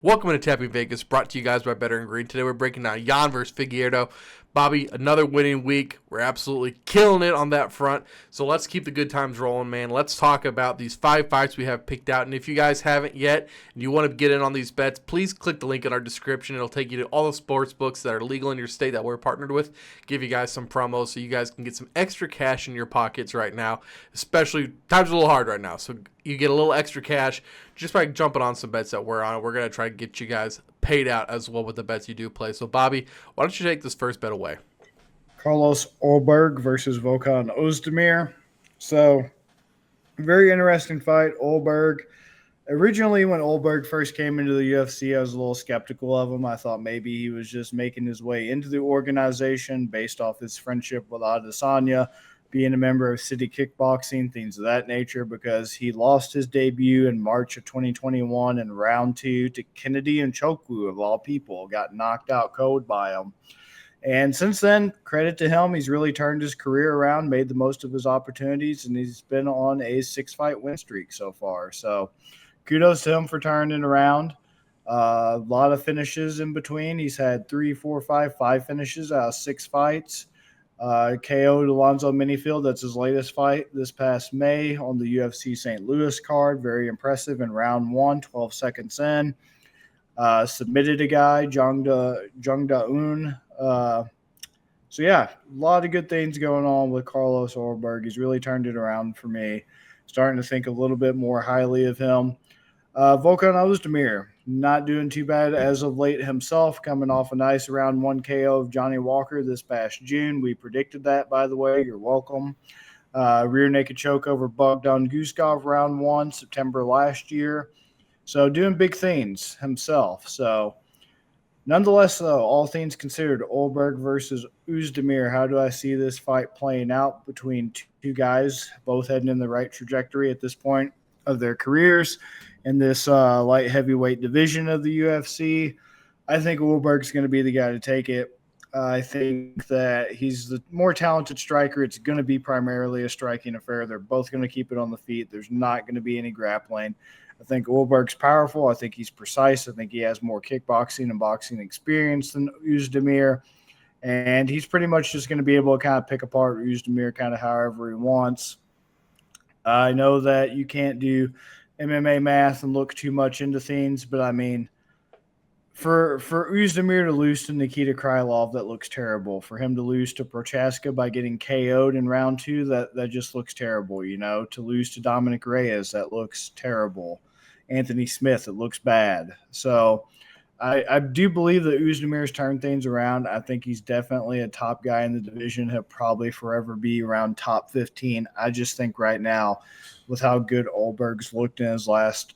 Welcome to Tapping Vegas, brought to you guys by Better and Green. Today we're breaking down Yan versus Figueiredo. Bobby, another winning week. We're absolutely killing it on that front. So let's keep the good times rolling, man. Let's talk about these 5 fights we have picked out. And if you guys haven't yet and you want to get in on these bets, please click the link in our description. It'll take you to all the sports books that are legal in your state that we're partnered with. Give you guys some promos so you guys can get some extra cash in your pockets right now. Especially, times are a little hard right now. So you get a little extra cash just by jumping on some bets that we're on. We're going to try to get you guys paid out as well with the bets you do play. So, Bobby, why don't you take this first bet away? Carlos Ulberg versus Volkan Oezdemir. So, very interesting fight. Ulberg. Originally, when Ulberg first came into the UFC, I was a little skeptical of him. I thought maybe he was just making his way into the organization based off his friendship with Adesanya, being a member of City Kickboxing, things of that nature, because he lost his debut in March of 2021 in round 2 to Kennedy Njoku, of all people. Got knocked out cold by him. And since then, credit to him, he's really turned his career around, made the most of his opportunities, and he's been on a 6-fight win streak so far. So kudos to him for turning around. A lot of finishes in between. He's had 3, 4, 5 finishes out of 6 fights. KO'd Alonzo Minifield. That's his latest fight this past May on the UFC St. Louis card. Very impressive in round 1, 12 seconds in. Submitted a guy, Jung Da-un. So, yeah, a lot of good things going on with Carlos Ulberg. He's really turned it around for me. Starting to think a little bit more highly of him. Volkan Oezdemir, not doing too bad as of late himself, coming off a nice round 1 KO of Johnny Walker this past June. We predicted that, by the way. You're welcome. Rear naked choke over Bogdan Guskov round 1, September last year. So doing big things himself. So nonetheless, though, all things considered, Ulberg versus Oezdemir, how do I see this fight playing out between two guys, both heading in the right trajectory at this point of their careers in this light heavyweight division of the UFC? I think Ulberg's going to be the guy to take it. I think that he's the more talented striker. It's going to be primarily a striking affair. They're both going to keep it on the feet. There's not going to be any grappling. I think Ulberg's powerful. I think he's precise. I think he has more kickboxing and boxing experience than Oezdemir. And he's pretty much just going to be able to kind of pick apart Oezdemir kind of however he wants. I know that you can't do MMA math and look too much into things, but I mean, for Oezdemir to lose to Nikita Krylov, that looks terrible. For him to lose to Prochaska by getting KO'd in round 2, that just looks terrible. You know, to lose to Dominic Reyes, that looks terrible. Anthony Smith, it looks bad. So I do believe that Oezdemir's turned things around. I think he's definitely a top guy in the division. He'll probably forever be around top 15. I just think right now, with how good Ulberg's looked in his last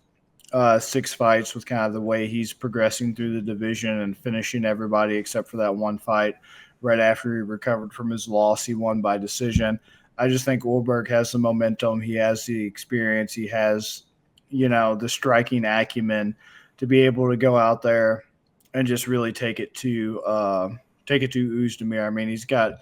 6 fights, with kind of the way he's progressing through the division and finishing everybody except for that one fight right after he recovered from his loss, he won by decision. I just think Ulberg has the momentum. He has the experience. He has, the striking acumen to be able to go out there and just really take it to Oezdemir. I mean, he's got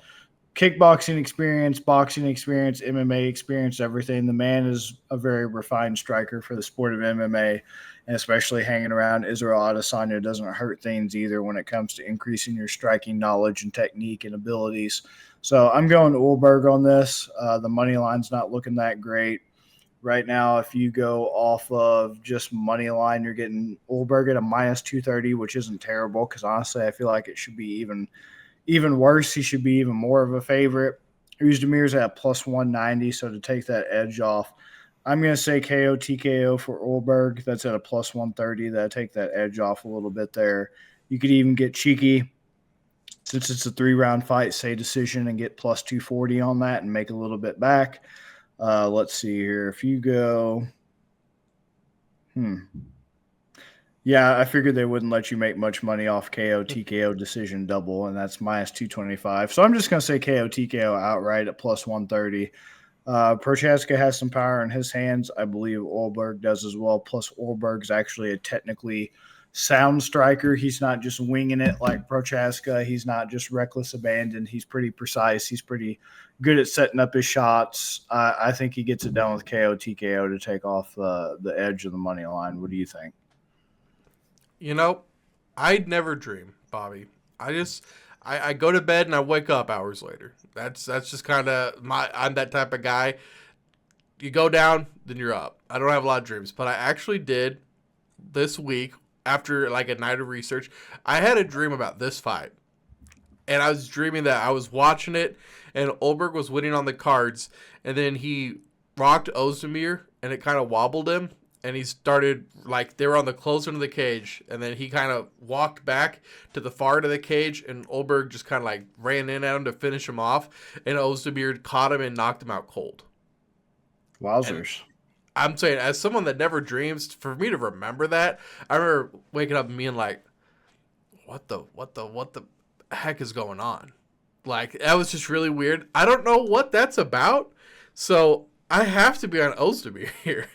kickboxing experience, boxing experience, MMA experience, everything. The man is a very refined striker for the sport of MMA, and especially hanging around Israel Adesanya doesn't hurt things either when it comes to increasing your striking knowledge and technique and abilities. So I'm going Ulberg on this. The money line's not looking that great. Right now, if you go off of just money line, you're getting Ulberg at a minus 230, which isn't terrible because honestly, I feel like it should be even worse. He should be even more of a favorite. Oezdemir's at plus 190, so to take that edge off, I'm going to say KO TKO for Ulberg. That's at a plus 130. That'll take that edge off a little bit there. You could even get cheeky since it's a 3-round fight, say decision, and get plus 240 on that and make a little bit back. Let's see here. If you go yeah, I figured they wouldn't let you make much money off KO TKO decision double, and that's minus 225. So I'm just going to say KO TKO outright at plus 130. Prochaska has some power in his hands. I believe Ulberg does as well. Plus, Ulberg's actually a technically sound striker. He's not just winging it like Prochaska. He's not just reckless abandon. He's pretty precise. He's pretty good at setting up his shots. I think he gets it done with KO TKO to take off the edge of the money line. What do you think? You know, I'd never dream, Bobby. I go to bed and I wake up hours later. That's just kind of I'm that type of guy. You go down, then you're up. I don't have a lot of dreams, but I actually did this week after like a night of research. I had a dream about this fight. And I was dreaming that I was watching it and Ulberg was winning on the cards, and then he rocked Oezdemir and it kind of wobbled him. And he started, like, they were on the close end of the cage. And then he kind of walked back to the far end of the cage. And Ulberg just kind of, like, ran in at him to finish him off. And Oezdemir caught him and knocked him out cold. Wowzers. And I'm saying, as someone that never dreams, for me to remember that, I remember waking up and being like, what the heck is going on? Like, that was just really weird. I don't know what that's about. So I have to be on Oezdemir here.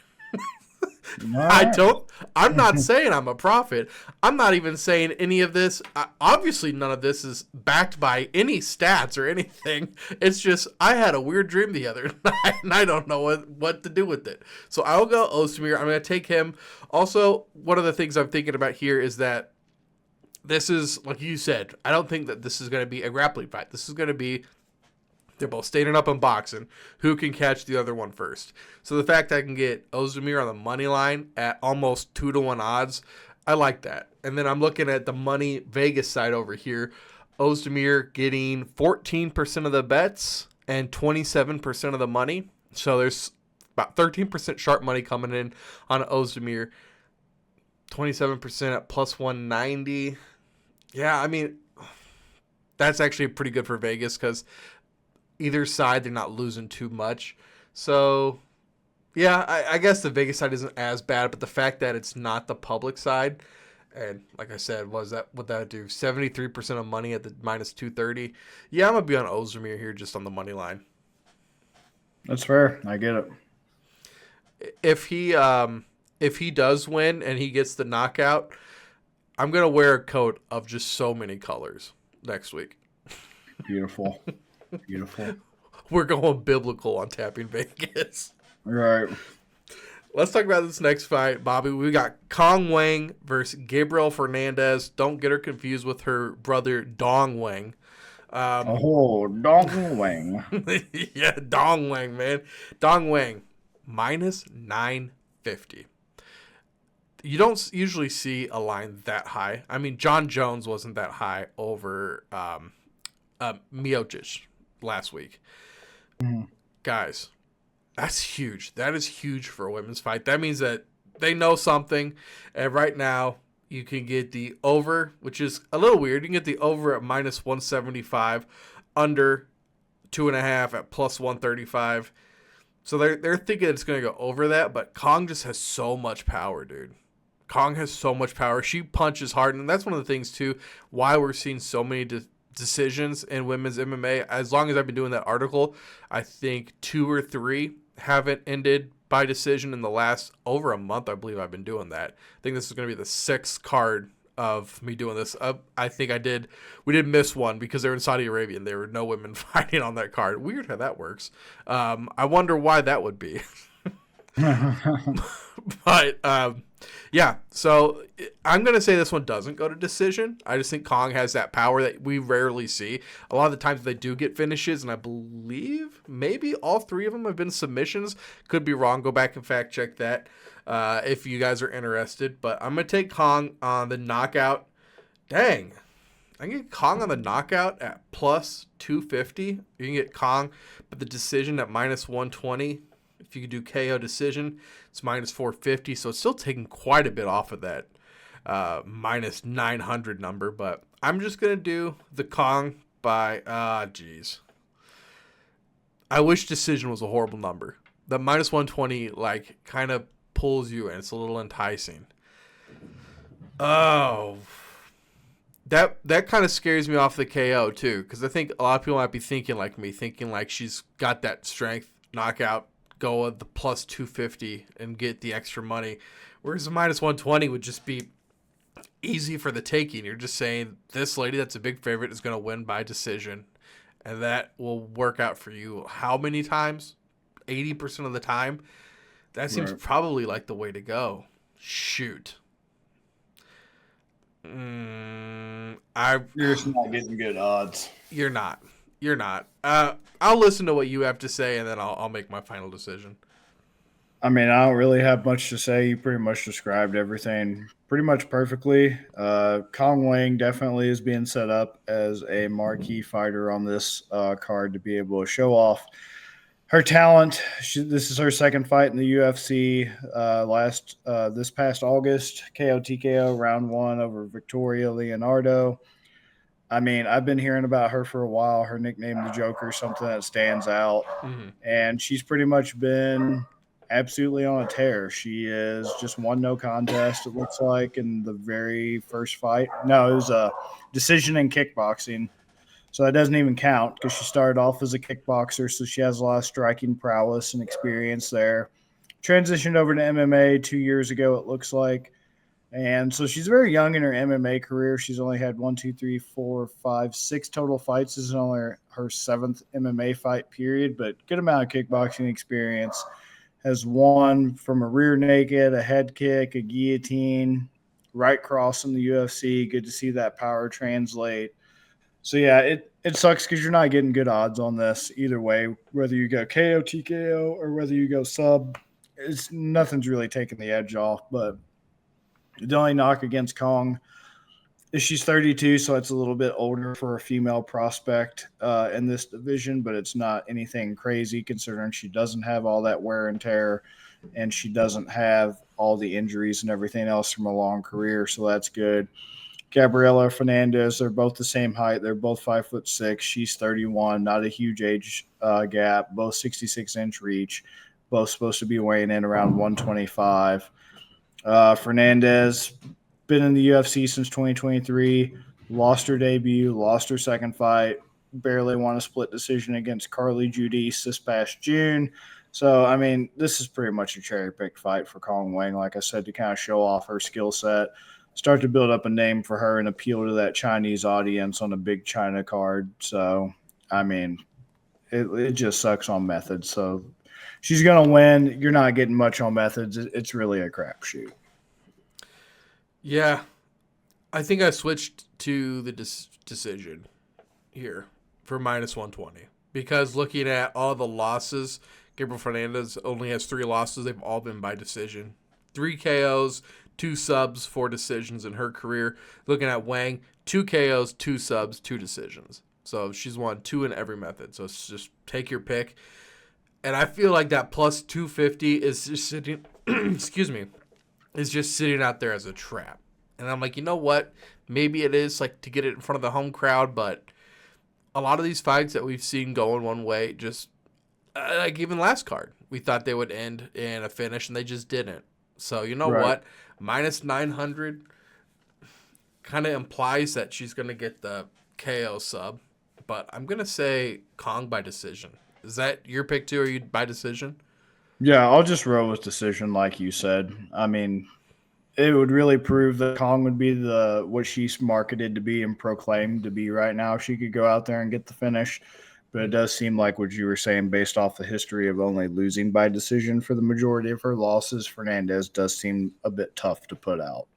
I'm not saying I'm a prophet. I'm not even saying any of this. Obviously, none of this is backed by any stats or anything. It's just, I had a weird dream the other night, and I don't know what to do with it. So I'll go Oezdemir. I'm going to take him. Also, one of the things I'm thinking about here is that this is, like you said, I don't think that this is going to be a grappling fight. This is going to be, they're both standing up and boxing. Who can catch the other one first? So the fact I can get Oezdemir on the money line at almost 2-1 odds, I like that. And then I'm looking at the money Vegas side over here. Oezdemir getting 14% of the bets and 27% of the money. So there's about 13% sharp money coming in on Oezdemir. 27% at plus 190. Yeah, I mean, that's actually pretty good for Vegas because either side, they're not losing too much. So, yeah, I guess the Vegas side isn't as bad, but the fact that it's not the public side, and like I said, what that do? 73% of money at the minus 230. Yeah, I'm going to be on Oezdemir here just on the money line. That's fair. I get it. If he does win and he gets the knockout, I'm going to wear a coat of just so many colors next week. Beautiful. Beautiful. We're going biblical on Tapping Vegas. Right. Let's talk about this next fight, Bobby. We got Cong Wang versus Gabreilla Fernandes. Don't get her confused with her brother Dong Wang. Dong Wang. Yeah, Dong Wang, man. Dong Wang, minus 950. You don't usually see a line that high. I mean, John Jones wasn't that high over Miocic last week. Guys, that's huge. That is huge for a women's fight. That means that they know something. And right now, you can get the over, which is a little weird. You can get the over at minus 175, under 2.5 at plus 135. So they're thinking it's going to go over that, but Cong just has so much power, dude. Cong has so much power. She punches hard, and that's one of the things, too, why we're seeing so many decisions in women's MMA. As long as I've been doing that article, I think 2 or 3 haven't ended by decision in the last over a month. I believe I've been doing that. I think this is going to be the 6th card of me doing this. I think we did miss one because they were in Saudi Arabia and there were no women fighting on that card. Weird how that works. I wonder why that would be. But yeah, so I'm going to say this one doesn't go to decision. I just think Cong has that power that we rarely see. A lot of the times they do get finishes, and I believe maybe all 3 of them have been submissions. Could be wrong. Go back and fact check that if you guys are interested. But I'm going to take Cong on the knockout. Dang. I can get Cong on the knockout at plus 250. You can get Cong, but the decision at minus 120. If you could do KO decision, it's minus 450. So it's still taking quite a bit off of that minus 900 number. But I'm just going to do the Cong by, geez. I wish decision was a horrible number. The minus 120, like, kind of pulls you in. It's a little enticing. Oh, that kind of scares me off the KO, too. Because I think a lot of people might be thinking like me, thinking like she's got that strength, knockout, go at the plus 250 and get the extra money, whereas the minus 120 would just be easy for the taking. You're just saying this lady that's a big favorite is going to win by decision, and that will work out for you how many times? 80% of the time. That seems probably like the way to go. Shoot. I You're just not getting good odds. You're not. You're not. I'll listen to what you have to say, and then I'll make my final decision. I mean, I don't really have much to say. You pretty much described everything pretty much perfectly. Kong Wang definitely is being set up as a marquee fighter on this card to be able to show off her talent. This is her second fight in the UFC. This past August, KO TKO round 1 over Victoria Leonardo. I mean, I've been hearing about her for a while. Her nickname, the Joker, is something that stands out. Mm-hmm. And she's pretty much been absolutely on a tear. She is just won no contest, it looks like, in the very first fight. No, it was a decision in kickboxing. So that doesn't even count because she started off as a kickboxer. So she has a lot of striking prowess and experience there. Transitioned over to MMA 2 years ago, it looks like. And so she's very young in her MMA career. She's only had 6 total fights. This is only her 7th MMA fight period, but good amount of kickboxing experience. Has won from a rear naked, a head kick, a guillotine, right cross in the UFC. Good to see that power translate. So, yeah, it sucks because you're not getting good odds on this either way, whether you go KO, TKO, or whether you go sub. Nothing's really taking the edge off, but the only knock against Cong is she's 32, so it's a little bit older for a female prospect in this division, but it's not anything crazy considering she doesn't have all that wear and tear and she doesn't have all the injuries and everything else from a long career, so that's good. Gabreilla, Fernandes, they're both the same height. They're both 5'6". She's 31, not a huge age gap, both 66-inch reach, both supposed to be weighing in around 125. Fernandes, been in the UFC since 2023, lost her debut, lost her second fight, barely won a split decision against Carly Judice this past June. So, I mean, this is pretty much a cherry-picked fight for Kong Wang, like I said, to kind of show off her skill set, start to build up a name for her and appeal to that Chinese audience on a big China card. So, I mean, it just sucks on methods. So, she's going to win. You're not getting much on methods. It's really a crapshoot. Yeah, I think I switched to the decision here for -120 because looking at all the losses, Gabriel Fernandes only has 3 losses. They've all been by decision. 3 KOs, 2 subs, 4 decisions in her career. Looking at Wang, 2 KOs, 2 subs, 2 decisions. So she's won 2 in every method. So it's just take your pick. And I feel like that plus 250 is just sitting, excuse me, is just sitting out there as a trap. And I'm like, you know what? Maybe it is like to get it in front of the home crowd, but a lot of these fights that we've seen going one way, just like even last card, we thought they would end in a finish, and they just didn't. So you know what? -900 kind of implies that she's going to get the KO sub, but I'm going to say Kong by decision. Is that your pick too? Are you by decision? Yeah, I'll just roll with decision, like you said. I mean, it would really prove that Kong would be what she's marketed to be and proclaimed to be right now. She could go out there and get the finish, but it does seem like what you were saying, based off the history of only losing by decision for the majority of her losses, Fernandes does seem a bit tough to put out.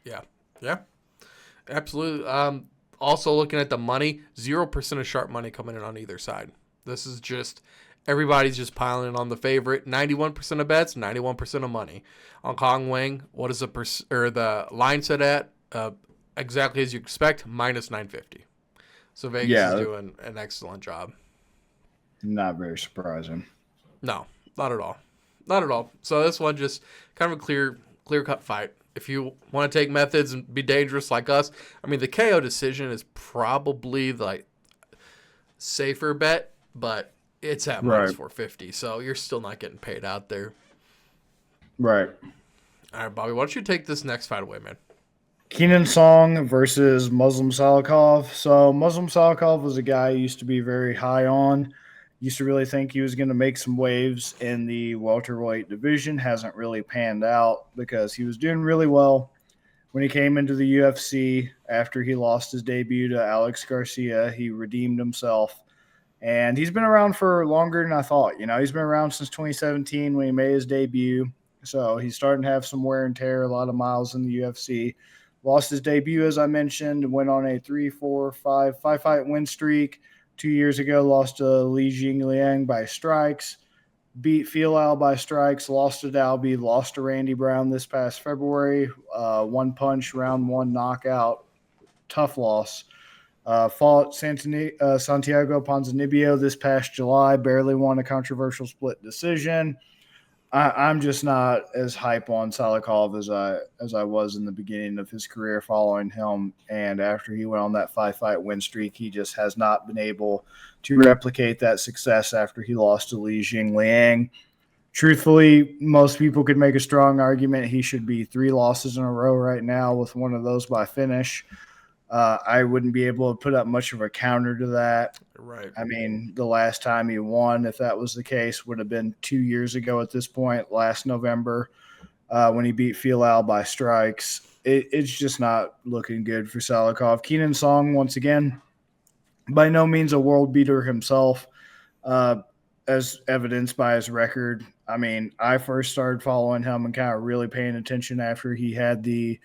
Yeah, absolutely. Also looking at the money, 0% of sharp money coming in on either side. This is just everybody's just piling in on the favorite. 91% of bets, 91% of money. On Kong Wang, what is the line set at? Exactly as you expect, -950. So Vegas is doing an excellent job. Not very surprising. No, not at all. Not at all. So this one just kind of a clear-cut fight. If you want to take methods and be dangerous like us, I mean, the KO decision is probably the safer bet, but it's at -450, so you're still not getting paid out there. Right. All right, Bobby, why don't you take this next fight away, man? Kenan Song versus Muslim Salikhov. So Muslim Salikhov was a guy I used to be very high on. Used to really think he was going to make some waves in the welterweight division. Hasn't really panned out because he was doing really well when he came into the UFC after he lost his debut to Alex Garcia. He redeemed himself. And he's been around for longer than I thought. You know, he's been around since 2017 when he made his debut. So he's starting to have some wear and tear, a lot of miles in the UFC, Lost his debut, as I mentioned, went on a 5-fight win streak. 2 years ago, lost to Li Jingliang by strikes, beat Filal by strikes, lost to Dalby, lost to Randy Brown this past February. One punch, round one knockout, tough loss. Fought Santiago Ponzinibbio this past July, barely won a controversial split decision. I'm just not as hype on Salikhov as I was in the beginning of his career following him. And after he went on that 5-fight win streak, he just has not been able to replicate that success after he lost to Li Jingliang. Truthfully, most people could make a strong argument he should be 3 losses in a row right now with one of those by finish. I wouldn't be able to put up much of a counter to that. Right. I mean, the last time he won, if that was the case, would have been 2 years ago at this point, last November, when he beat Filal by strikes. It's just not looking good for Salikhov. Kenan Song, once again, by no means a world beater himself, as evidenced by his record. I mean, I first started following him and kind of really paying attention after he had the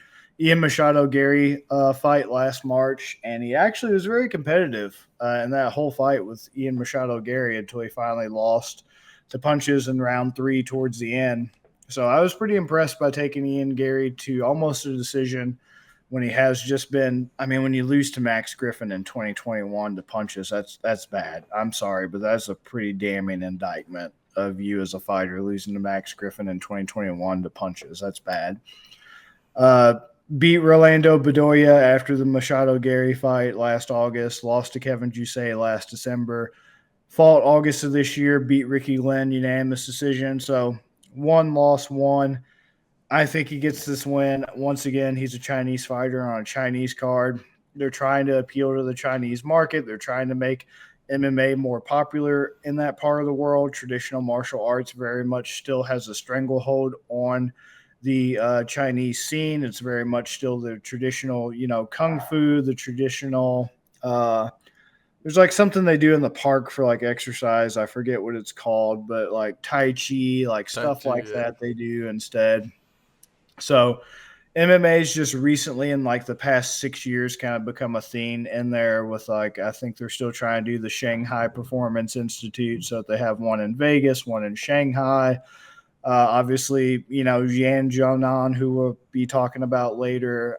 Ian Machado-Gary fight last March, and he actually was very competitive in that whole fight with Ian Machado-Gary until he finally lost to punches in round 3 towards the end. So I was pretty impressed by taking Ian Gary to almost a decision when he has just been – I mean, when you lose to Max Griffin in 2021 to punches, that's bad. I'm sorry, but that's a pretty damning indictment of you as a fighter, losing to Max Griffin in 2021 to punches. That's bad. Beat Rolando Bedoya after the Machado-Gary fight last August, lost to Kevin Jusay last December, fought August of this year, beat Ricky Glenn, unanimous decision. So 1 loss, 1. I think he gets this win. Once again, he's a Chinese fighter on a Chinese card. They're trying to appeal to the Chinese market. They're trying to make MMA more popular in that part of the world. Traditional martial arts very much still has a stranglehold on the Chinese scene. It's very much still the traditional, kung fu, the traditional there's like something they do in the park for like exercise. I forget what it's called, but like Tai Chi, like stuff like that they do instead. So MMA's just recently in like the past 6 years kind of become a theme in there with like, I think they're still trying to do the Shanghai Performance Institute. So they have one in Vegas, one in Shanghai. Obviously, Yan Xiaonan, who we'll be talking about later,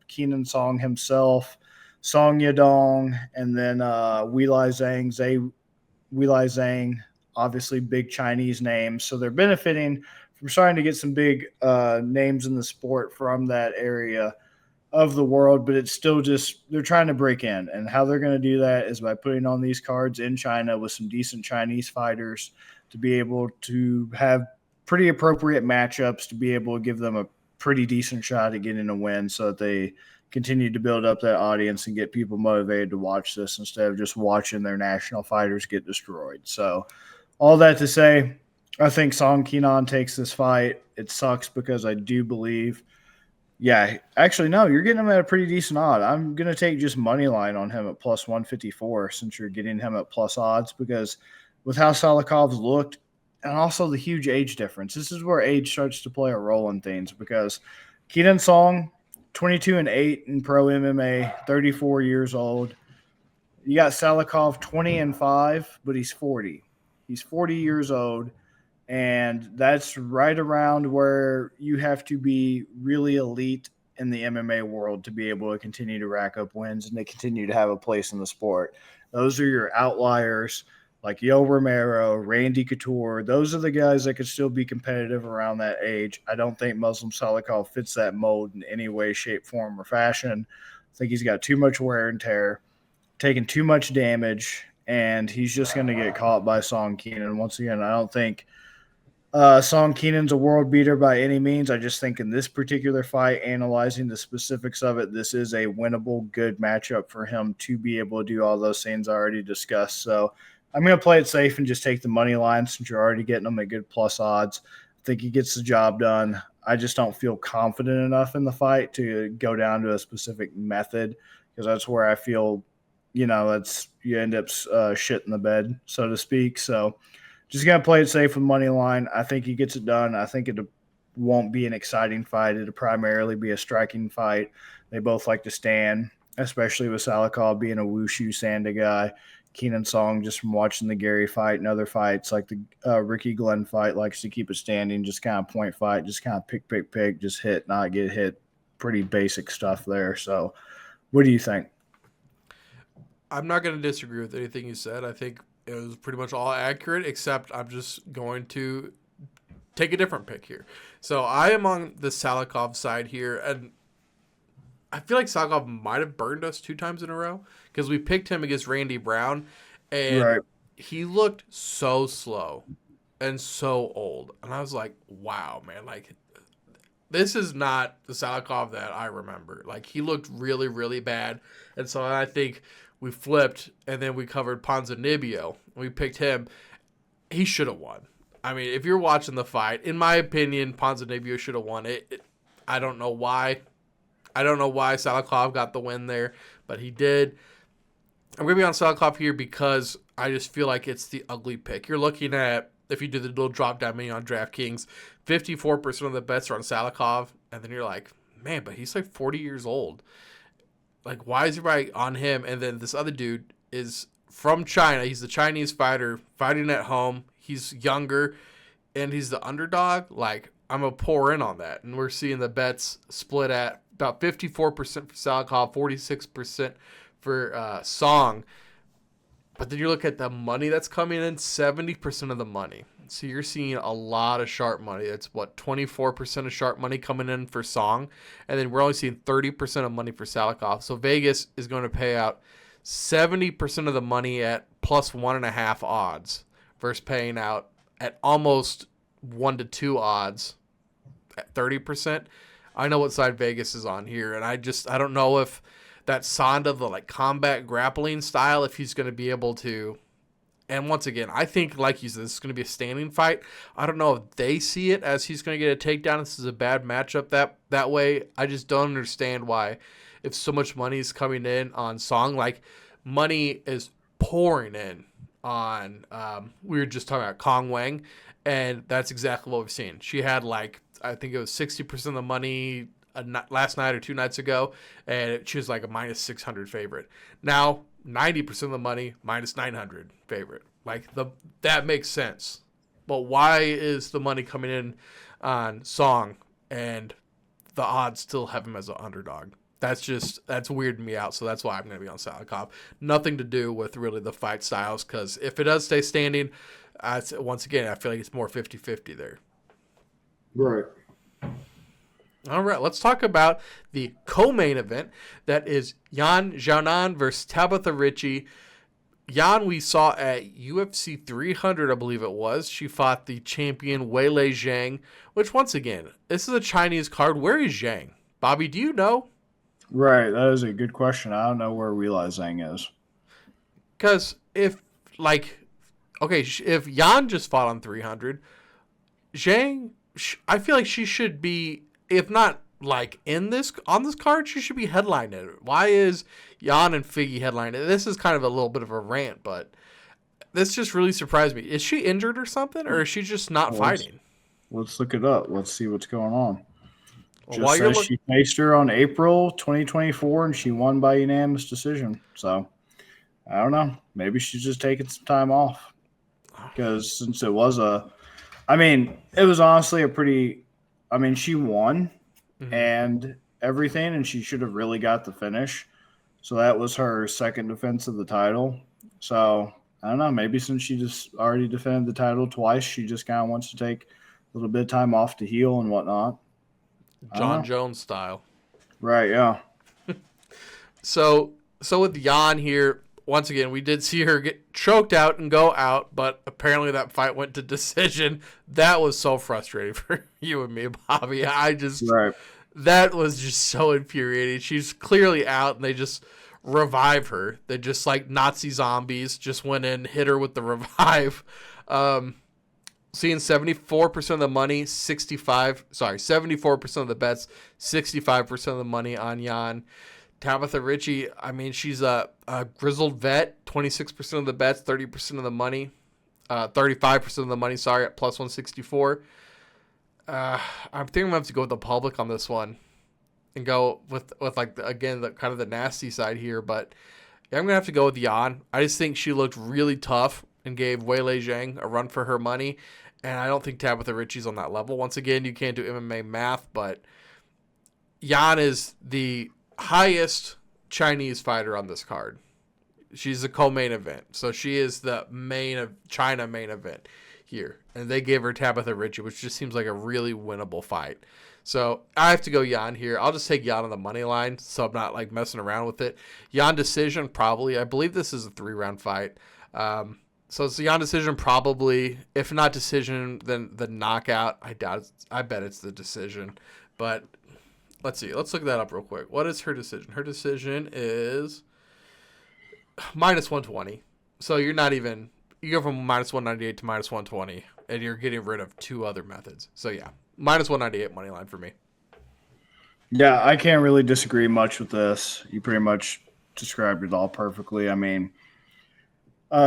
Kenan Song himself, Song Yadong, and then Weili Zhang, obviously big Chinese names. So they're benefiting from starting to get some big names in the sport from that area of the world, but it's still just they're trying to break in. And how they're going to do that is by putting on these cards in China with some decent Chinese fighters to be able to have pretty appropriate matchups, to be able to give them a pretty decent shot at getting a win so that they continue to build up that audience and get people motivated to watch this instead of just watching their national fighters get destroyed. So all that to say, I think Song Kenan takes this fight. It sucks because I do believe actually, no, you're getting him at a pretty decent odd. I'm going to take just money line on him at plus 154 since you're getting him at plus odds because with how Salikhov's looked and also the huge age difference, this is where age starts to play a role in things because Kenan Song, 22-8 in pro MMA, 34 years old. You got Salikhov 20-5, but he's 40. He's 40 years old. And that's right around where you have to be really elite in the MMA world to be able to continue to rack up wins and to continue to have a place in the sport. Those are your outliers like Yo Romero, Randy Couture. Those are the guys that could still be competitive around that age. I don't think Muslim Salikhov fits that mold in any way, shape, form, or fashion. I think he's got too much wear and tear, taking too much damage, and he's just going to get caught by Song Kenan. Once again, I don't think Song Kenan's a world beater by any means. I just think in this particular fight, analyzing the specifics of it, this is a winnable, good matchup for him to be able to do all those things I already discussed. So I'm going to play it safe and just take the money line since you're already getting them at good plus odds. I think he gets the job done. I just don't feel confident enough in the fight to go down to a specific method because that's where I feel, you end up shit in the bed, so to speak. So just going to play it safe with money line. I think he gets it done. I think it won't be an exciting fight. It'll primarily be a striking fight. They both like to stand, especially with Salikhov being a wushu Sanda guy. Kenan Cong, just from watching the Gary fight and other fights, like the Ricky Glenn fight, likes to keep it standing, just kind of point fight, just kind of pick, just hit, not get hit. Pretty basic stuff there. So what do you think? I'm not going to disagree with anything you said. I think it was pretty much all accurate, except I'm just going to take a different pick here. So I am on the Salikhov side here, and I feel like Salikhov might have burned us 2 times in a row because we picked him against Randy Brown, and he looked so slow and so old. And I was like, wow, man, like, this is not the Salikhov that I remember. Like, he looked really, really bad. And so I think we flipped, and then we covered Ponzinibbio. We picked him. He should have won. I mean, if you're watching the fight, in my opinion, Ponzinibbio should have won it. I don't know why. I don't know why Salikhov got the win there, but he did. I'm going to be on Salikhov here because I just feel like it's the ugly pick. You're looking at, if you do the little drop-down menu on DraftKings, 54% of the bets are on Salikhov, and then you're like, man, but he's like 40 years old. Like, why is everybody on him? And then this other dude is from China. He's the Chinese fighter fighting at home. He's younger, and he's the underdog. Like, I'm going to pour in on that. And we're seeing the bets split at about 54% for Salikhov, 46% for Cong. But then you look at the money that's coming in, 70% of the money. So you're seeing a lot of sharp money. It's, 24% of sharp money coming in for Cong. And then we're only seeing 30% of money for Salikhov. So Vegas is going to pay out 70% of the money at plus 1.5 odds versus paying out at almost 1 to 2 odds at 30%. I know what side Vegas is on here, and I don't know if that Sanda, the like combat grappling style, if he's going to be able to. And once again, I think, like you said, this is going to be a standing fight. I don't know if they see it as he's going to get a takedown. This is a bad matchup that way. I just don't understand why, if so much money is coming in on Cong, like money is pouring in on. We were just talking about Kong Wang, and that's exactly what we've seen. She had like, I think it was 60% of the money last night or 2 nights ago, and she was like a minus 600 favorite. Now 90% of the money minus 900 favorite. Like, that makes sense. But why is the money coming in on Cong and the odds still have him as an underdog? That's weirding me out. So that's why I'm going to be on Salikhov. Nothing to do with really the fight styles, because if it does stay standing, once again, I feel like it's more 50-50 there. Right. All right, let's talk about the co-main event. That is Xiaonan versus Tabatha Ricci. Yan we saw at UFC 300, I believe it was. She fought the champion Weili Zhang, which, once again, this is a Chinese card. Where is Zhang? Bobby, do you know? Right, that is a good question. I don't know where Weili Zhang is. Because if Yan just fought on 300, Zhang, I feel like she should be, if not like on this card, she should be headlining it. Why is Yan and Figgy headlining it? This is kind of a little bit of a rant, but this just really surprised me. Is she injured or something, or is she just not fighting? Let's look it up. Let's see what's going on. Well, just says she faced her on April 2024, and she won by unanimous decision. So, I don't know. Maybe she's just taking some time off. Because since it was it was honestly she won and everything, and she should have really got the finish. So that was her second defense of the title. So, I don't know. Maybe since she just already defended the title twice, she just kind of wants to take a little bit of time off to heal and whatnot. John Jones style. Right, yeah. So with Yan here, once again, we did see her get choked out and go out, but apparently that fight went to decision. That was so frustrating for you and me, Bobby. That was just so infuriating. She's clearly out, and they just revive her. They just, like Nazi zombies, just went in, hit her with the revive. Seeing 74% of the money, 74% of the bets, 65% of the money on Yan. Tabatha Ricci, she's a grizzled vet, 26% of the bets, 30% of the money, 35% of the money, at plus 164. I think I'm gonna have to go with the public on this one and go with like again the kind of the nasty side here, but yeah, I'm gonna have to go with Yan. I just think she looked really tough and gave Weili Zhang a run for her money, and I don't think Tabatha Ricci's on that level. Once again, you can't do MMA math, but Yan is the highest Chinese fighter on this card. She's the co-main event, so she is the main of China main event here, and they gave her Tabatha Ricci, which just seems like a really winnable fight. So I have to go Yan here. I'll just take Yan on the money line, so I'm not like messing around with it. Yan decision probably. I believe this is a 3-round fight, so it's a Yan decision probably. If not decision, then the knockout. I doubt it. I bet it's the decision, but let's see. Let's look that up real quick. What is her decision? Her decision is minus 120. So you're not even, you go from minus 198 to minus 120, and you're getting rid of 2 other methods. So yeah, minus 198 money line for me. Yeah, I can't really disagree much with this. You pretty much described it all perfectly. I mean,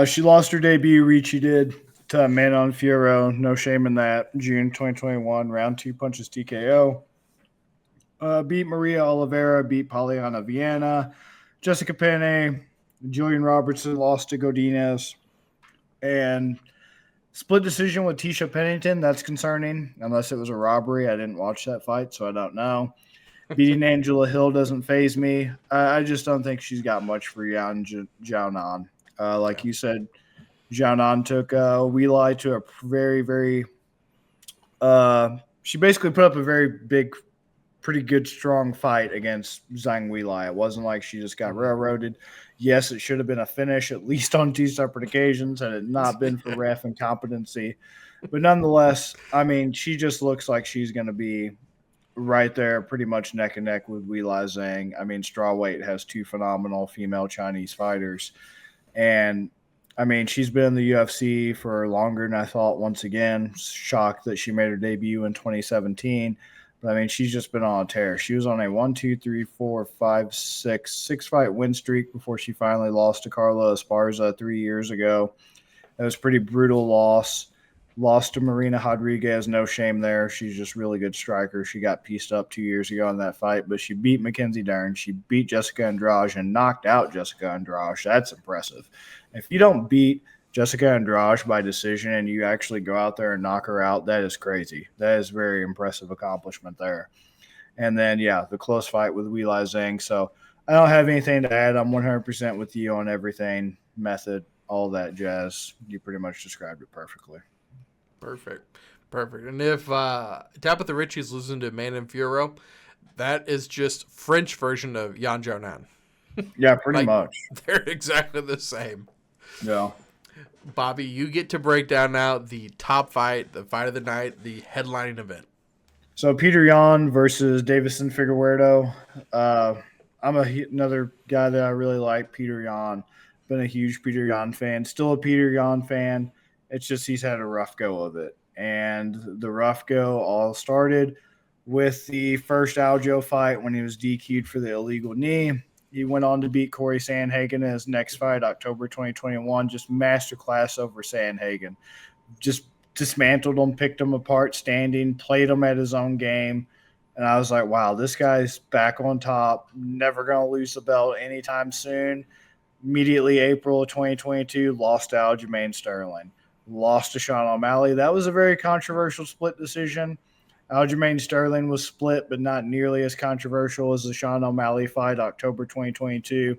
she lost her debut, Ricci did, to Manon Fiorot. No shame in that. June 2021, round 2 punches TKO. Beat Maria Oliveira, beat Poliana Viana, Jessica Penne, Julian Robertson lost to Godinez, and split decision with Tisha Pennington. That's concerning, unless it was a robbery. I didn't watch that fight, so I don't know. Beating Angela Hill doesn't faze me. I just don't think she's got much for Yan Xiaonan. Like you said, Xiaonan took Weili to a very, very she basically put up a very big, pretty good, strong fight against Zhang Weili. It wasn't like she just got railroaded. Yes, it should have been a finish, at least on 2 separate occasions, had it not been for ref incompetency. But nonetheless, I mean, she just looks like she's going to be right there, pretty much neck and neck with Weili Zhang. I mean, strawweight has 2 phenomenal female Chinese fighters. And, I mean, she's been in the UFC for longer than I thought. Once again, shocked that she made her debut in 2017. But, I mean, she's just been on a tear. She was on a 6-fight win streak before she finally lost to Carla Esparza 3 years ago. It was a pretty brutal loss. Lost to Marina Rodriguez, no shame there. She's just a really good striker. She got pieced up 2 years ago in that fight, but she beat Mackenzie Dern. She beat Jessica Andrade and knocked out Jessica Andrade. That's impressive. If you don't beat Jessica Andrade by decision and you actually go out there and knock her out, that is crazy. That is very impressive accomplishment there. And then, yeah, the close fight with Weili Zhang. So I don't have anything to add. I'm 100% with you on everything, method, all that jazz. You pretty much described it perfectly. Perfect. And if Tabatha Ricci is losing to Manon Fiorot, that is just French version of Yan Xiaonan. Yeah, pretty much. They're exactly the same. Yeah. Bobby, you get to break down now the top fight, the fight of the night, the headlining event. So Petr Yan versus Deiveson Figueiredo. I'm another guy that I really like, Petr Yan. Been a huge Petr Yan fan. Still a Petr Yan fan. It's just he's had a rough go of it. And the rough go all started with the first Aljo fight when he was DQ'd for the illegal knee. He went on to beat Corey Sandhagen in his next fight, October 2021. Just masterclass over Sandhagen. Just dismantled him, picked him apart standing, played him at his own game. And I was like, wow, this guy's back on top. Never going to lose the belt anytime soon. Immediately April 2022, lost to Aljamain Sterling. Lost to Sean O'Malley. That was a very controversial split decision. Aljamain Sterling was split, but not nearly as controversial as the Sean O'Malley fight, October 2022.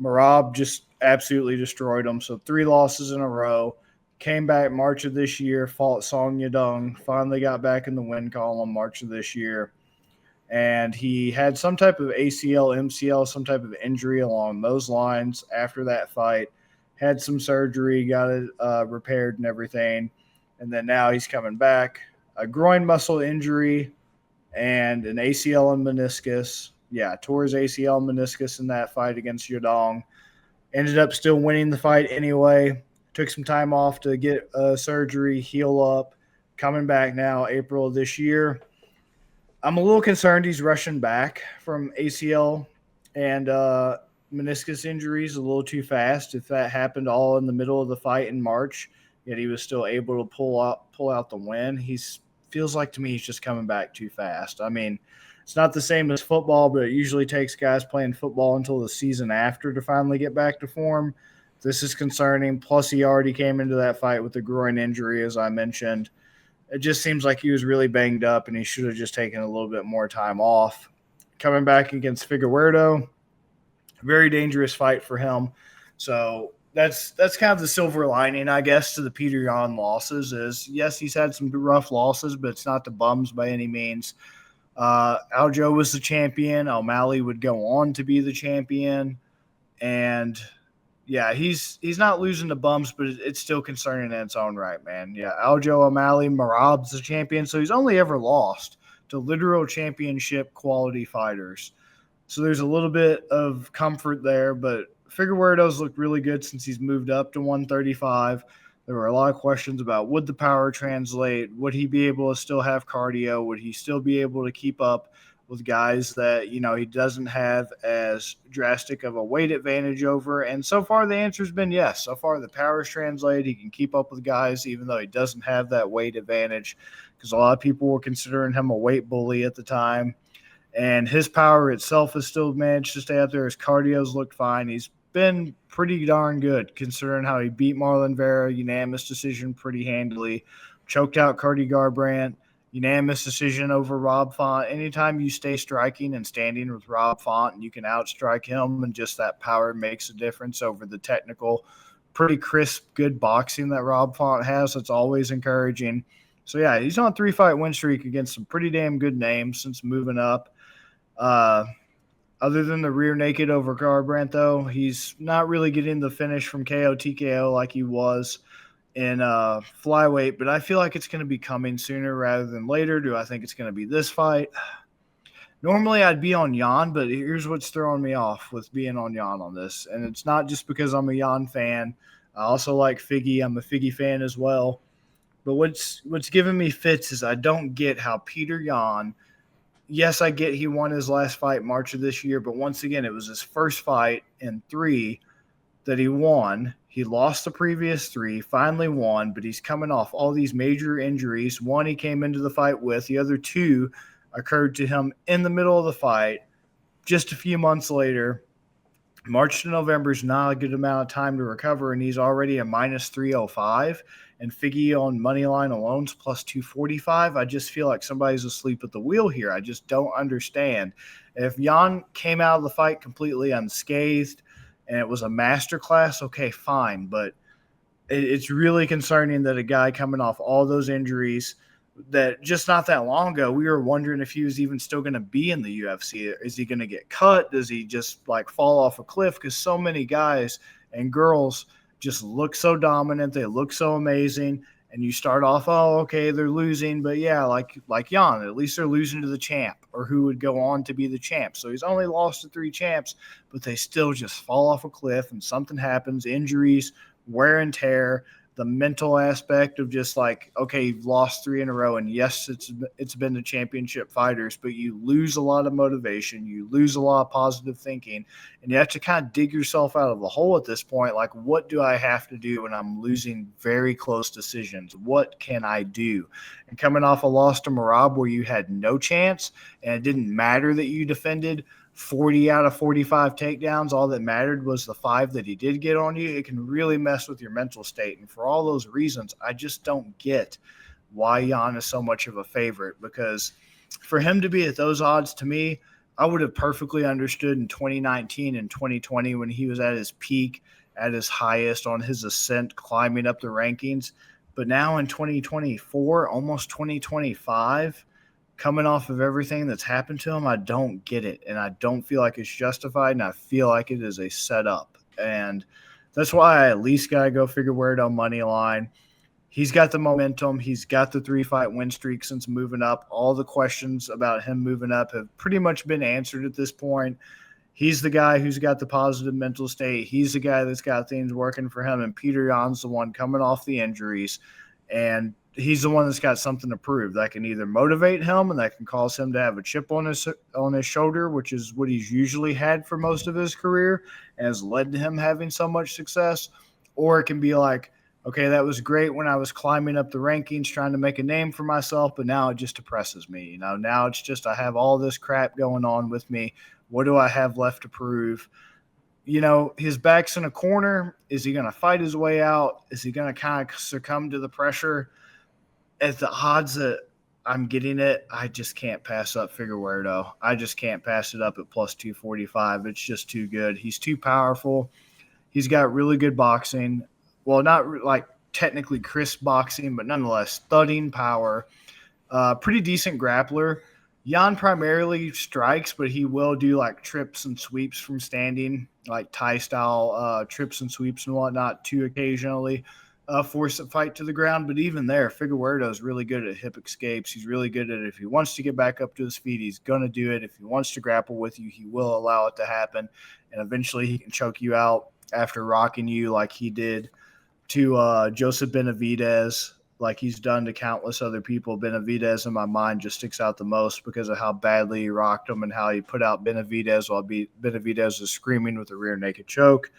Merab just absolutely destroyed him. So 3 losses in a row. Came back March of this year, fought Song Yadong. Finally got back in the win column March of this year. And he had some type of ACL, MCL, some type of injury along those lines after that fight. Had some surgery, got it repaired and everything. And then now he's coming back. A groin muscle injury and an ACL and meniscus. Yeah, tore his ACL and meniscus in that fight against Yadong. Ended up still winning the fight anyway. Took some time off to get surgery, heal up. Coming back now, April of this year. I'm a little concerned he's rushing back from ACL and meniscus injuries a little too fast. If that happened all in the middle of the fight in March, yet he was still able to pull out the win. He's feels like to me he's just coming back too fast. I mean, it's not the same as football, but it usually takes guys playing football until the season after to finally get back to form. This is concerning. Plus, he already came into that fight with a groin injury, as I mentioned. It just seems like he was really banged up, and he should have just taken a little bit more time off. Coming back against Figueiredo, very dangerous fight for him. So that's kind of the silver lining, I guess, to the Petr Yan losses is, yes, he's had some rough losses, but it's not the bums by any means. Aljo was the champion. O'Malley would go on to be the champion. And, yeah, he's not losing to bums, but it's still concerning in its own right, man. Yeah, Aljo, O'Malley, Merab's the champion. So he's only ever lost to literal championship quality fighters. So there's a little bit of comfort there, but Figueiredo's looked really good since he's moved up to 135. There were a lot of questions about would the power translate? Would he be able to still have cardio? Would he still be able to keep up with guys that, you know, he doesn't have as drastic of a weight advantage over? And so far the answer's been yes. So far the power's translated. He can keep up with guys even though he doesn't have that weight advantage, because a lot of people were considering him a weight bully at the time. And his power itself has still managed to stay up there. His cardio's looked fine. He's been pretty darn good considering how he beat Marlon Vera, unanimous decision pretty handily, choked out Cody Garbrandt, unanimous decision over Rob Font. Anytime you stay striking and standing with Rob Font and you can outstrike him, and just that power makes a difference over the technical, pretty crisp, good boxing that Rob Font has. That's always encouraging. So, yeah, he's on a 3-fight win streak against some pretty damn good names since moving up. Other than the rear naked over Garbrandt, though, he's not really getting the finish from KO TKO like he was in flyweight, but I feel like it's going to be coming sooner rather than later. Do I think it's going to be this fight? Normally I'd be on Yan, but here's what's throwing me off with being on Yan on this, and it's not just because I'm a Yan fan. I also like Figgy. I'm a Figgy fan as well. But what's giving me fits is I don't get how Petr Yan – yes, I get he won his last fight March of this year, but once again, it was his first fight in 3 that he won. He lost the previous 3, finally won, but he's coming off all these major injuries. One he came into the fight with. The other 2 occurred to him in the middle of the fight just a few months later. March to November is not a good amount of time to recover, and he's already a minus 305. And Figgy on money line alone is plus 245. I just feel like somebody's asleep at the wheel here. I just don't understand. If Yan came out of the fight completely unscathed and it was a masterclass, okay, fine. But it's really concerning that a guy coming off all those injuries that just not that long ago, we were wondering if he was even still going to be in the UFC. Is he going to get cut? Does he just like fall off a cliff? Because so many guys and girls just look so dominant. They look so amazing. And you start off, oh, okay, they're losing. But yeah, like Yan, at least they're losing to the champ, or who would go on to be the champ. So he's only lost to 3 champs, but they still just fall off a cliff and something happens, injuries, wear and tear, the mental aspect of just like, okay, you've lost 3 in a row. And yes, it's been the championship fighters, but you lose a lot of motivation. You lose a lot of positive thinking, and you have to kind of dig yourself out of the hole at this point. Like, what do I have to do when I'm losing very close decisions? What can I do? And coming off a loss to Merab where you had no chance and it didn't matter that you defended 40 out of 45 takedowns, all that mattered was the 5 that he did get on you. It can really mess with your mental state. And for all those reasons, I just don't get why Yan is so much of a favorite, because for him to be at those odds, to me, I would have perfectly understood in 2019 and 2020 when he was at his peak, at his highest, on his ascent, climbing up the rankings. But now in 2024, almost 2025, coming off of everything that's happened to him, I don't get it. And I don't feel like it's justified, and I feel like it is a setup. And that's why I at least got to go Figueiredo money line. He's got the momentum. He's got the 3-fight win streak since moving up. All the questions about him moving up have pretty much been answered at this point. He's the guy who's got the positive mental state. He's the guy that's got things working for him. And Petr Yan's the one coming off the injuries. And he's the one that's got something to prove that can either motivate him and that can cause him to have a chip on his shoulder, which is what he's usually had for most of his career and has led to him having so much success. Or it can be like, Okay, that was great when I was climbing up the rankings trying to make a name for myself, but now it just depresses me. Now it's just I have all this crap going on with me. What do I have left to prove? His back's in a corner. Is he going to fight his way out? Is he going to kind of succumb to the pressure? At the odds that I'm getting it, I just can't pass up Figueiredo. I just can't pass it up at plus 245. It's just too good. He's too powerful. He's got really good boxing. Well, not like technically crisp boxing, but nonetheless, thudding power. Pretty decent grappler. Yan primarily strikes, but he will do like trips and sweeps from standing, like Thai style trips and sweeps and whatnot too occasionally. Force a fight to the ground. But even there, Figueiredo is really good at hip escapes. He's really good at it. If he wants to get back up to his feet, he's going to do it. If he wants to grapple with you, he will allow it to happen. And eventually he can choke you out after rocking you like he did to Joseph Benavidez, like he's done to countless other people. Benavidez, in my mind, just sticks out the most because of how badly he rocked him and how he put out Benavidez while Benavidez was screaming with a rear naked choke.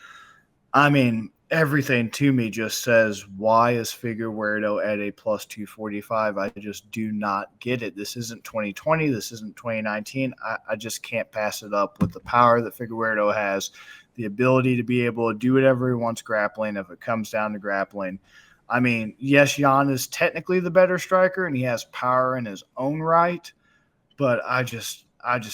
I mean, everything to me just says, why is Figueiredo at a plus 245? I just do not get it. This isn't 2020. This isn't 2019. I just can't pass it up with the power that Figueiredo has, the ability to be able to do whatever he wants grappling if it comes down to grappling. I mean, yes, Yan is technically the better striker and he has power in his own right, but I just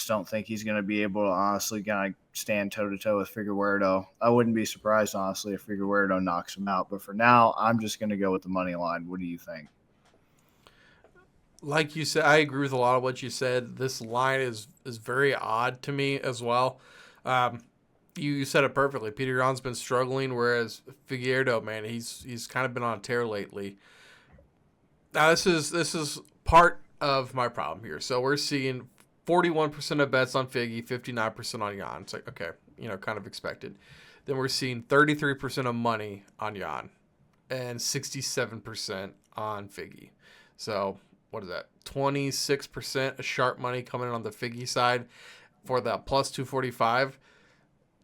don't think he's going to be able to honestly kind of stand toe-to-toe with Figueiredo. I wouldn't be surprised, honestly, if Figueiredo knocks him out. But for now, I'm just going to go with the money line. What do you think? Like you said, I agree with a lot of what you said. This line is very odd to me as well. You said it perfectly. Petr Yan's been struggling, whereas Figueiredo, man, he's kind of been on a tear lately. Now, this is part of my problem here. So we're seeing 41% of bets on Figgy, 59% on Yan. It's like, okay, kind of expected. Then we're seeing 33% of money on Yan and 67% on Figgy. So what is that? 26% of sharp money coming in on the Figgy side for that plus 245.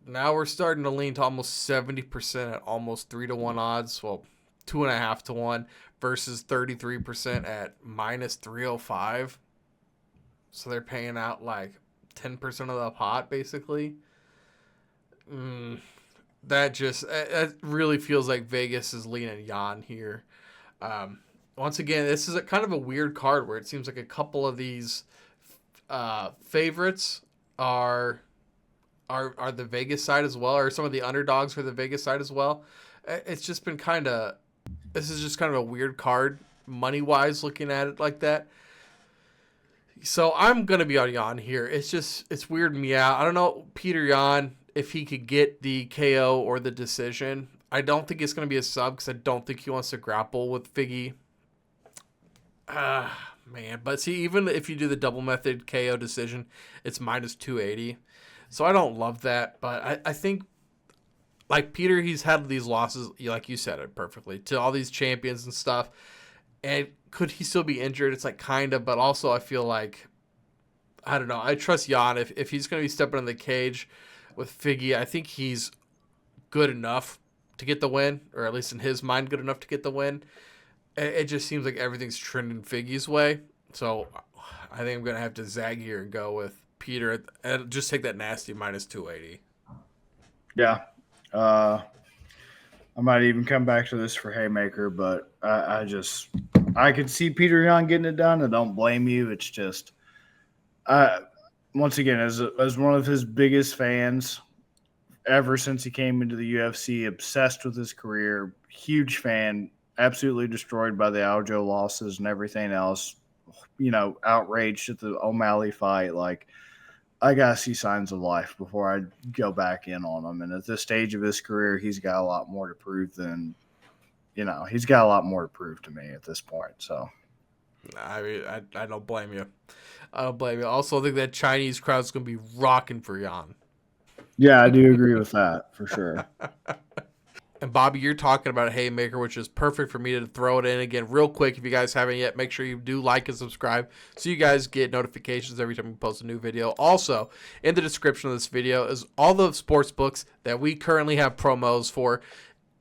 Now we're starting to lean to almost 70% at almost 3-1 odds. Well, 2.5 to 1 versus 33% at minus 305. So they're paying out like 10% of the pot, basically. That really feels like Vegas is leaning Yan here. Once again, this is kind of a weird card where it seems like a couple of these favorites are the Vegas side as well, or some of the underdogs for the Vegas side as well. It's just been this is just kind of a weird card money-wise looking at it like that. So I'm going to be on Yan here. It's weirding me out. I don't know, Petr Yan, if he could get the KO or the decision. I don't think it's going to be a sub because I don't think he wants to grapple with Figgy. Man. But see, even if you do the double method KO decision, it's minus 280. So I don't love that. But I think, like Peter, he's had these losses, like you said it perfectly, to all these champions and stuff. And could he still be injured? It's like kind of, but also I feel like, I don't know. I trust Yan. If he's going to be stepping in the cage with Figgy, I think he's good enough to get the win, or at least in his mind, good enough to get the win. It just seems like everything's trending Figgy's way. So I think I'm going to have to zag here and go with Peter and just take that nasty minus 280. Yeah. I might even come back to this for Haymaker, but I could see Petr Yan getting it done. I don't blame you. It's just, once again, as one of his biggest fans ever since he came into the UFC, obsessed with his career, huge fan, absolutely destroyed by the Aljo losses and everything else, outraged at the O'Malley fight. Like, I got to see signs of life before I go back in on him. And at this stage of his career, he's got a lot more to prove than, he's got a lot more to prove to me at this point. So, I mean, I don't blame you. I don't blame you. Also, I think that Chinese crowd's going to be rocking for Yan. Yeah, I do agree with that for sure. And Bobby, you're talking about a Haymaker, which is perfect for me to throw it in again real quick. If you guys haven't yet, make sure you do like and subscribe so you guys get notifications every time we post a new video. Also, in the description of this video is all the sports books that we currently have promos for.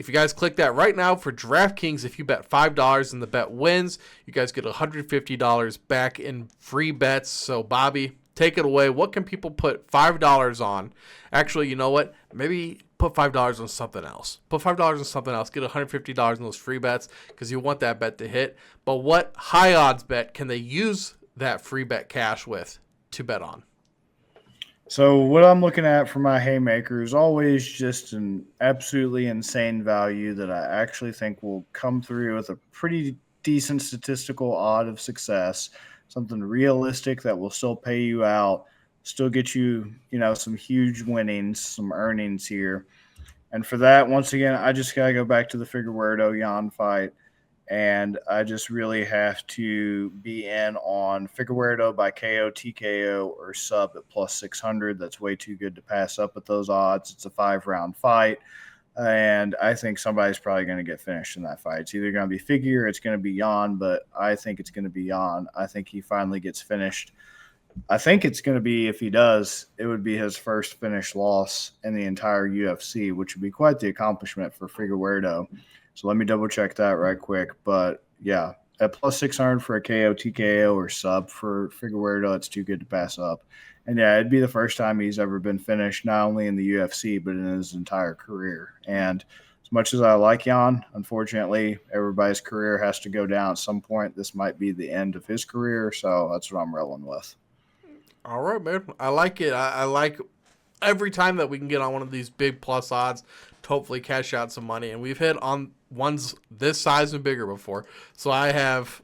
If you guys click that right now for DraftKings, if you bet $5 and the bet wins, you guys get $150 back in free bets. So, Bobby, take it away. What can people put $5 on? Actually, you know what? Maybe put $5 on something else. Put $5 on something else. Get $150 in those free bets because you want that bet to hit. But what high odds bet can they use that free bet cash with to bet on? So what I'm looking at for my haymaker is always just an absolutely insane value that I actually think will come through with a pretty decent statistical odd of success, something realistic that will still pay you out, still get you, some huge winnings, some earnings here. And for that, once again, I just got to go back to the Figueiredo Yan fight. And I just really have to be in on Figueiredo by KO, TKO, or sub at plus 600. That's way too good to pass up at those odds. It's a 5-round fight. And I think somebody's probably going to get finished in that fight. It's either going to be Figueiredo or it's going to be Yan, but I think it's going to be Yan. I think he finally gets finished. I think it's going to be, if he does, it would be his first finish loss in the entire UFC, which would be quite the accomplishment for Figueiredo. So let me double check that right quick. But yeah, at plus 600 for a KO, TKO, or sub for Figueiredo, it's too good to pass up. And yeah, it'd be the first time he's ever been finished, not only in the UFC, but in his entire career. And as much as I like Yan, unfortunately, everybody's career has to go down at some point. This might be the end of his career. So that's what I'm rolling with. All right, man. I like it. I like every time that we can get on one of these big plus odds to hopefully cash out some money. And we've hit on ones this size and bigger before. So I have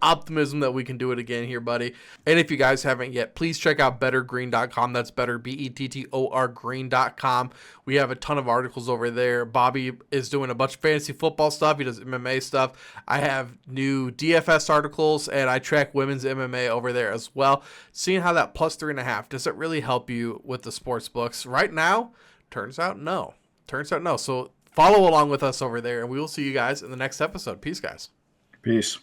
optimism that we can do it again here, buddy. And if you guys haven't yet, please check out bettergreen.com. That's better, BETTOR green.com. We have a ton of articles over there. Bobby is doing a bunch of fantasy football stuff. He does MMA stuff. I have new DFS articles, and I track women's MMA over there as well. Seeing how that plus 3.5, does it really help you with the sports books? Right now, turns out no. So follow along with us over there, and we will see you guys in the next episode. Peace, guys. Peace.